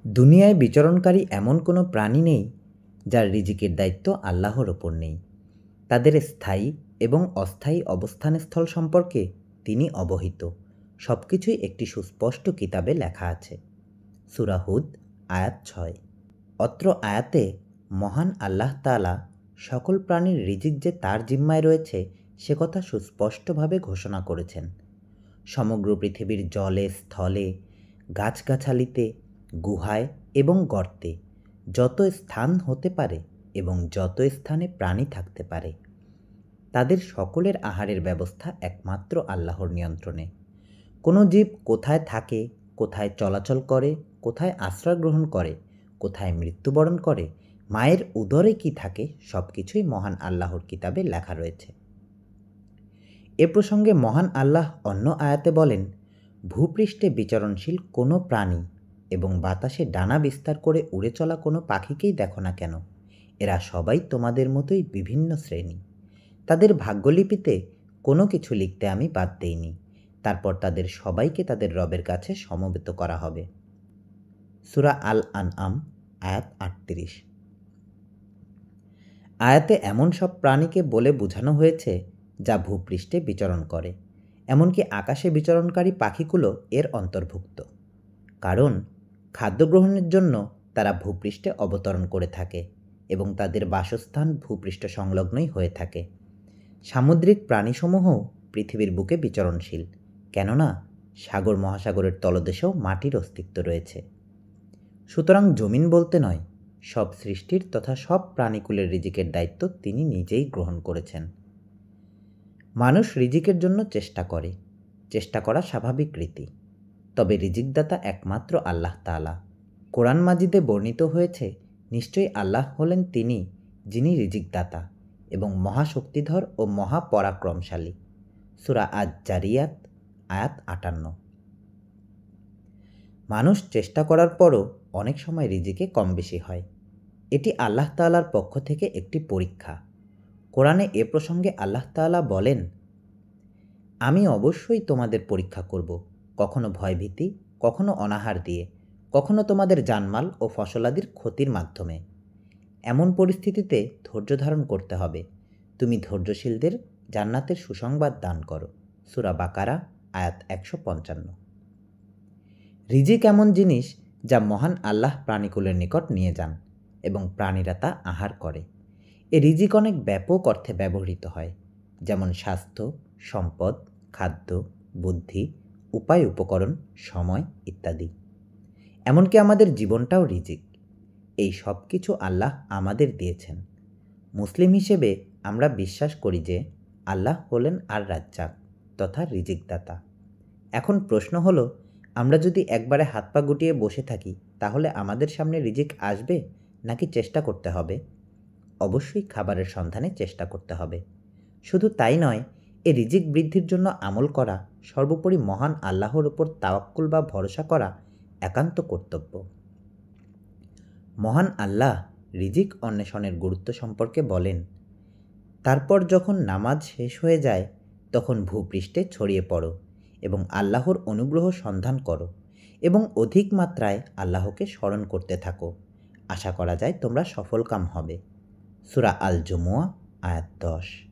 দুনিয়ায় বিচরণকারী এমন কোনো প্রাণী নেই যার রিজিকের দায়িত্ব আল্লাহর ওপর নেই। তাদের স্থায়ী এবং অস্থায়ী অবস্থানস্থল সম্পর্কে তিনি অবহিত। সব কিছুই একটি সুস্পষ্ট কিতাবে লেখা আছে। সূরা হুদ আয়াত 6। অত্র আয়াতে মহান আল্লাহ তাআলা সকল প্রাণীর রিজিক যে তার জিম্মায় রয়েছে সে কথা সুস্পষ্টভাবে ঘোষণা করেছেন। সমগ্র পৃথিবীর জলে, স্থলে, গাছগাছালিতে, গুহায় এবং গর্তে যত স্থান হতে পারে এবং যত স্থানে প্রাণী থাকতে পারে তাদের সকলের আহারের ব্যবস্থা একমাত্র আল্লাহর নিয়ন্ত্রণে। কোনো জীব কোথায় থাকে, কোথায় চলাচল করে, কোথায় আশ্রয় গ্রহণ করে, কোথায় মৃত্যুবরণ করে, মায়ের উদরে কি থাকে, সব কিছুই মহান আল্লাহর কিতাবে লেখা রয়েছে। এ প্রসঙ্গে মহান আল্লাহ অন্য আয়াতে বলেন, ভূপৃষ্ঠে বিচরণশীল কোনো প্রাণী এবং বাতাসে ডানা বিস্তার করে উড়ে চলা কোনো পাখিকেই দেখো না কেন, এরা সবাই তোমাদের মতোই বিভিন্ন শ্রেণী। তাদের ভাগ্যলিপিতে কোনো কিছু লিখতে আমি বাদ দেইনি। তারপর তাদের সবাইকে তাদের রবের কাছে সমবেত করা হবে। সূরা আল আনআম আয়াত 38। আয়াতে এমন সব প্রাণীকে বলে বোঝানো হয়েছে যা ভূপৃষ্ঠে বিচরণ করে, এমনকি আকাশে বিচরণকারী পাখিগুলো এর অন্তর্ভুক্ত। কারণ খাদ্য গ্রহণের জন্য তারা ভূপৃষ্ঠে অবতরণ করে থাকে এবং তাদের বাসস্থান ভূপৃষ্ঠ সংলগ্নই হয়ে থাকে। সামুদ্রিক প্রাণীসমূহও পৃথিবীর বুকে বিচরণশীল, কেননা সাগর মহাসাগরের তলদেশেও মাটির অস্তিত্ব রয়েছে। সুতরাং জমিন বলতে নয়, সব সৃষ্টির তথা সব প্রাণীকুলের রিজিকের দায়িত্ব তিনি নিজেই গ্রহণ করেছেন। মানুষ রিজিকের জন্য চেষ্টা করে, চেষ্টা করা স্বাভাবিক রীতি। তবে রিজিকদাতা একমাত্র আল্লাহ তাআলা। কোরআন মাজিদে বর্ণিত হয়েছে, নিশ্চয়ই আল্লাহ হলেন তিনি যিনি রিজিকদাতা এবং মহাশক্তিধর ও মহাপরাক্রমশালী। সূরা আজ-জারিয়াত আয়াত 58। মানুষ চেষ্টা করার পরও অনেক সময় রিজিকে কম বেশি হয়। এটি আল্লাহ তাআলার পক্ষ থেকে একটি পরীক্ষা। কোরআনে এ প্রসঙ্গে আল্লাহ তাআলা বলেন, আমি অবশ্যই তোমাদের পরীক্ষা করব, কখনো ভয়ভীতি, কখনো অনাহার দিয়ে, কখনো তোমাদের জানমাল ও ফসলাদির ক্ষতির মাধ্যমে। এমন পরিস্থিতিতে ধৈর্য ধারণ করতে হবে। তুমি ধৈর্যশীলদের জান্নাতের সুসংবাদ দান করো। সূরা বাকারা আয়াত 155। রিজিক এমন জিনিস যা মহান আল্লাহ প্রাণীকুলের নিকট নিয়ে যান এবং প্রাণীরা তা আহার করে। এ রিজিক অনেক ব্যাপক অর্থে ব্যবহৃত হয়, যেমন স্বাস্থ্য, সম্পদ, খাদ্য, বুদ্ধি, উপায়, উপকরণ, সময় ইত্যাদি। এমনকি আমাদের জীবনটাও রিজিক। এই সব কিছু আল্লাহ আমাদের দিয়েছেন। মুসলিম হিসেবে আমরা বিশ্বাস করি যে আল্লাহ হলেন আর রাজ্জাক তথা রিজিকদাতা। এখন প্রশ্ন হলো, আমরা যদি একবারে হাত পা গুটিয়ে বসে থাকি তাহলে আমাদের সামনে রিজিক আসবে নাকি চেষ্টা করতে হবে? অবশ্যই খাবারের সন্ধানে চেষ্টা করতে হবে। শুধু তাই নয়, এ রিজিক বৃদ্ধির জন্য আমল করা, সর্বোপরি মহান আল্লাহর ওপর তাওয়াক্কুল বা ভরসা করা একান্ত কর্তব্য। মহান আল্লাহ রিজিক অন্বেষণের গুরুত্ব সম্পর্কে বলেন, তারপর যখন নামাজ শেষ হয়ে যায় তখন ভূপৃষ্ঠে ছড়িয়ে পড়ো এবং আল্লাহর অনুগ্রহ সন্ধান করো এবং অধিক মাত্রায় আল্লাহকে স্মরণ করতে থাকো। আশা করা যায় তোমরা সফলকাম হবে। সূরা আল জুমুয়া আয়াত 10।